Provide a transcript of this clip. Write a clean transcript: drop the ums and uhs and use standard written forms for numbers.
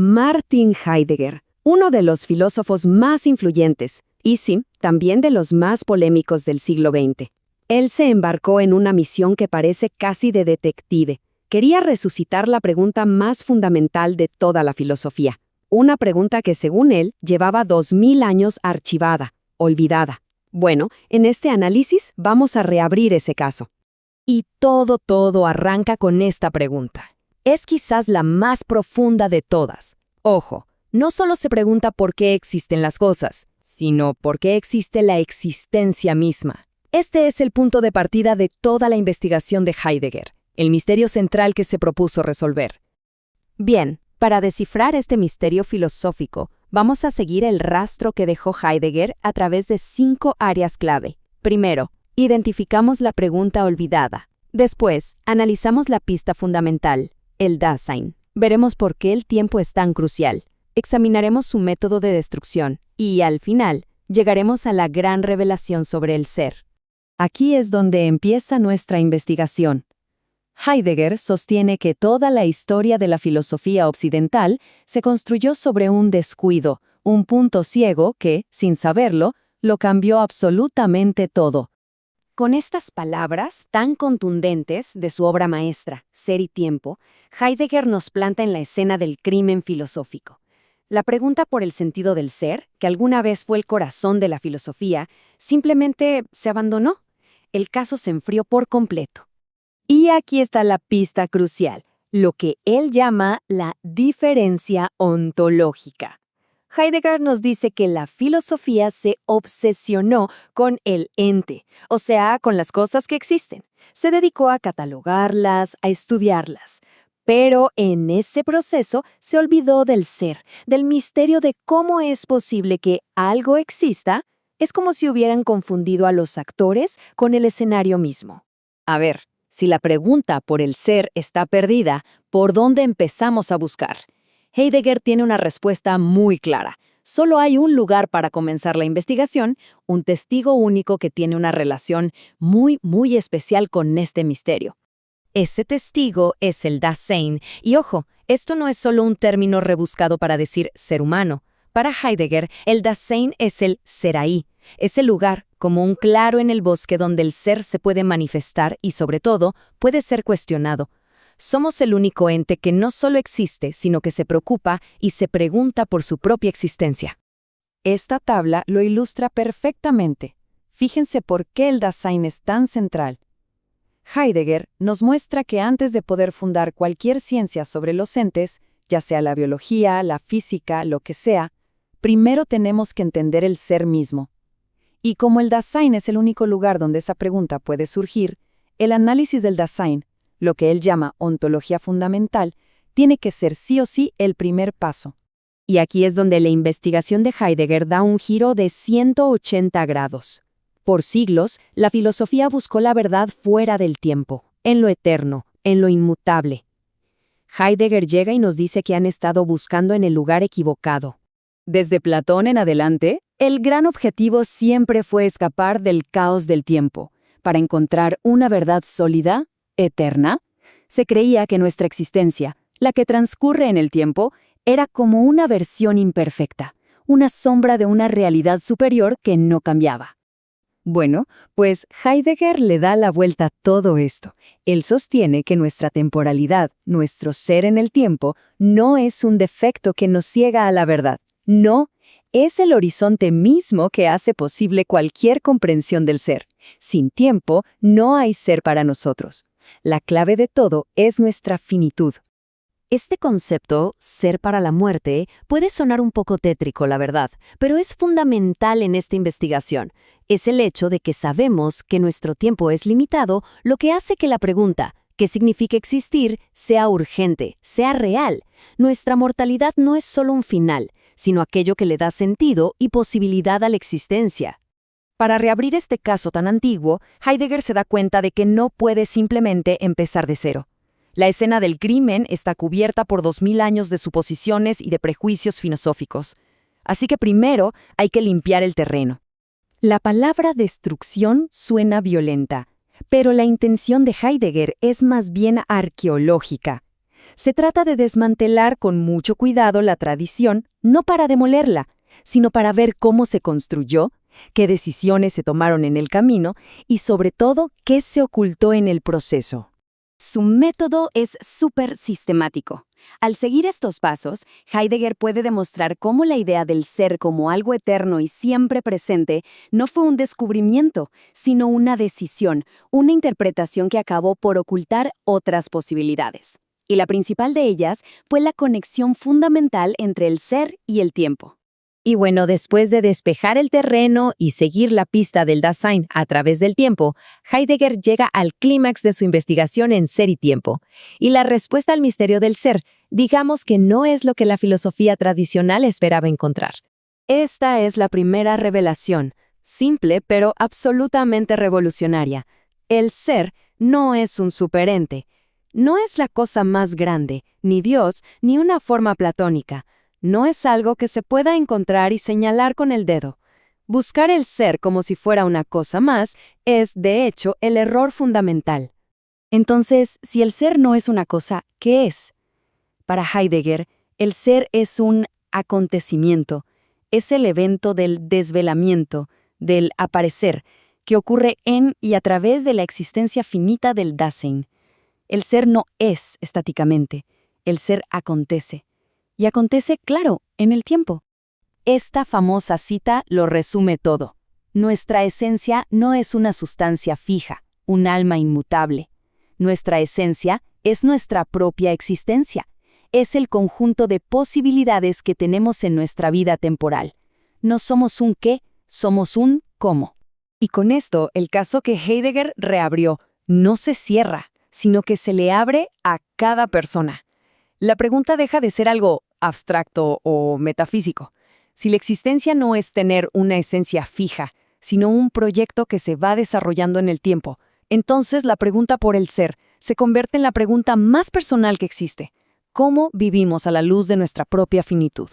Martin Heidegger, uno de los filósofos más influyentes, y sí, también de los más polémicos del siglo XX. Él se embarcó en una misión que parece casi de detective. Quería resucitar la pregunta más fundamental de toda la filosofía. Una pregunta que, según él, llevaba 2000 años archivada, olvidada. Bueno, en este análisis vamos a reabrir ese caso. Y todo arranca con esta pregunta. Es quizás la más profunda de todas. Ojo, no solo se pregunta por qué existen las cosas, sino por qué existe la existencia misma. Este es el punto de partida de toda la investigación de Heidegger, el misterio central que se propuso resolver. Bien, para descifrar este misterio filosófico, vamos a seguir el rastro que dejó Heidegger a través de 5 áreas clave. Primero, identificamos la pregunta olvidada. Después, analizamos la pista fundamental, el Dasein. Veremos por qué el tiempo es tan crucial. Examinaremos su método de destrucción y, al final, llegaremos a la gran revelación sobre el ser. Aquí es donde empieza nuestra investigación. Heidegger sostiene que toda la historia de la filosofía occidental se construyó sobre un descuido, un punto ciego que, sin saberlo, lo cambió absolutamente todo. Con estas palabras tan contundentes de su obra maestra, Ser y Tiempo, Heidegger nos planta en la escena del crimen filosófico. La pregunta por el sentido del ser, que alguna vez fue el corazón de la filosofía, simplemente se abandonó. El caso se enfrió por completo. Y aquí está la pista crucial, lo que él llama la diferencia ontológica. Heidegger nos dice que la filosofía se obsesionó con el ente, o sea, con las cosas que existen. Se dedicó a catalogarlas, a estudiarlas. Pero en ese proceso se olvidó del ser, del misterio de cómo es posible que algo exista. Es como si hubieran confundido a los actores con el escenario mismo. A ver, si la pregunta por el ser está perdida, ¿por dónde empezamos a buscar? Heidegger tiene una respuesta muy clara. Solo hay un lugar para comenzar la investigación, un testigo único que tiene una relación muy especial con este misterio. Ese testigo es el Dasein, y ojo, esto no es solo un término rebuscado para decir ser humano. Para Heidegger, el Dasein es el ser ahí, ese lugar como un claro en el bosque donde el ser se puede manifestar y, sobre todo, puede ser cuestionado. Somos el único ente que no solo existe, sino que se preocupa y se pregunta por su propia existencia. Esta tabla lo ilustra perfectamente. Fíjense por qué el Dasein es tan central. Heidegger nos muestra que antes de poder fundar cualquier ciencia sobre los entes, ya sea la biología, la física, lo que sea, primero tenemos que entender el ser mismo. Y como el Dasein es el único lugar donde esa pregunta puede surgir, el análisis del Dasein, lo que él llama ontología fundamental, tiene que ser sí o sí el primer paso. Y aquí es donde la investigación de Heidegger da un giro de 180 grados. Por siglos, la filosofía buscó la verdad fuera del tiempo, en lo eterno, en lo inmutable. Heidegger llega y nos dice que han estado buscando en el lugar equivocado. Desde Platón en adelante, el gran objetivo siempre fue escapar del caos del tiempo, para encontrar una verdad sólida, eterna. Se creía que nuestra existencia, la que transcurre en el tiempo, era como una versión imperfecta, una sombra de una realidad superior que no cambiaba. Bueno, pues Heidegger le da la vuelta a todo esto. Él sostiene que nuestra temporalidad, nuestro ser en el tiempo, no es un defecto que nos ciega a la verdad. No, es el horizonte mismo que hace posible cualquier comprensión del ser. Sin tiempo, no hay ser para nosotros. La clave de todo es nuestra finitud. Este concepto, ser para la muerte, puede sonar un poco tétrico, la verdad, pero es fundamental en esta investigación. Es el hecho de que sabemos que nuestro tiempo es limitado, lo que hace que la pregunta, ¿qué significa existir?, sea urgente, sea real. Nuestra mortalidad no es solo un final, sino aquello que le da sentido y posibilidad a la existencia. Para reabrir este caso tan antiguo, Heidegger se da cuenta de que no puede simplemente empezar de cero. La escena del crimen está cubierta por 2000 años de suposiciones y de prejuicios filosóficos. Así que primero hay que limpiar el terreno. La palabra destrucción suena violenta, pero la intención de Heidegger es más bien arqueológica. Se trata de desmantelar con mucho cuidado la tradición, no para demolerla, sino para ver cómo se construyó, qué decisiones se tomaron en el camino y, sobre todo, qué se ocultó en el proceso. Su método es súper sistemático. Al seguir estos pasos, Heidegger puede demostrar cómo la idea del ser como algo eterno y siempre presente no fue un descubrimiento, sino una decisión, una interpretación que acabó por ocultar otras posibilidades. Y la principal de ellas fue la conexión fundamental entre el ser y el tiempo. Y bueno, después de despejar el terreno y seguir la pista del Dasein a través del tiempo, Heidegger llega al clímax de su investigación en Ser y Tiempo. Y la respuesta al misterio del ser, digamos que no es lo que la filosofía tradicional esperaba encontrar. Esta es la primera revelación, simple pero absolutamente revolucionaria. El ser no es un superente, no es la cosa más grande, ni Dios, ni una forma platónica. No es algo que se pueda encontrar y señalar con el dedo. Buscar el ser como si fuera una cosa más es, de hecho, el error fundamental. Entonces, si el ser no es una cosa, ¿qué es? Para Heidegger, el ser es un acontecimiento, es el evento del desvelamiento, del aparecer, que ocurre en y a través de la existencia finita del Dasein. El ser no es estáticamente, el ser acontece. Y acontece, claro, en el tiempo. Esta famosa cita lo resume todo. Nuestra esencia no es una sustancia fija, un alma inmutable. Nuestra esencia es nuestra propia existencia. Es el conjunto de posibilidades que tenemos en nuestra vida temporal. No somos un qué, somos un cómo. Y con esto, el caso que Heidegger reabrió no se cierra, sino que se le abre a cada persona. La pregunta deja de ser algo abstracto o metafísico. Si la existencia no es tener una esencia fija, sino un proyecto que se va desarrollando en el tiempo, entonces la pregunta por el ser se convierte en la pregunta más personal que existe. ¿Cómo vivimos a la luz de nuestra propia finitud?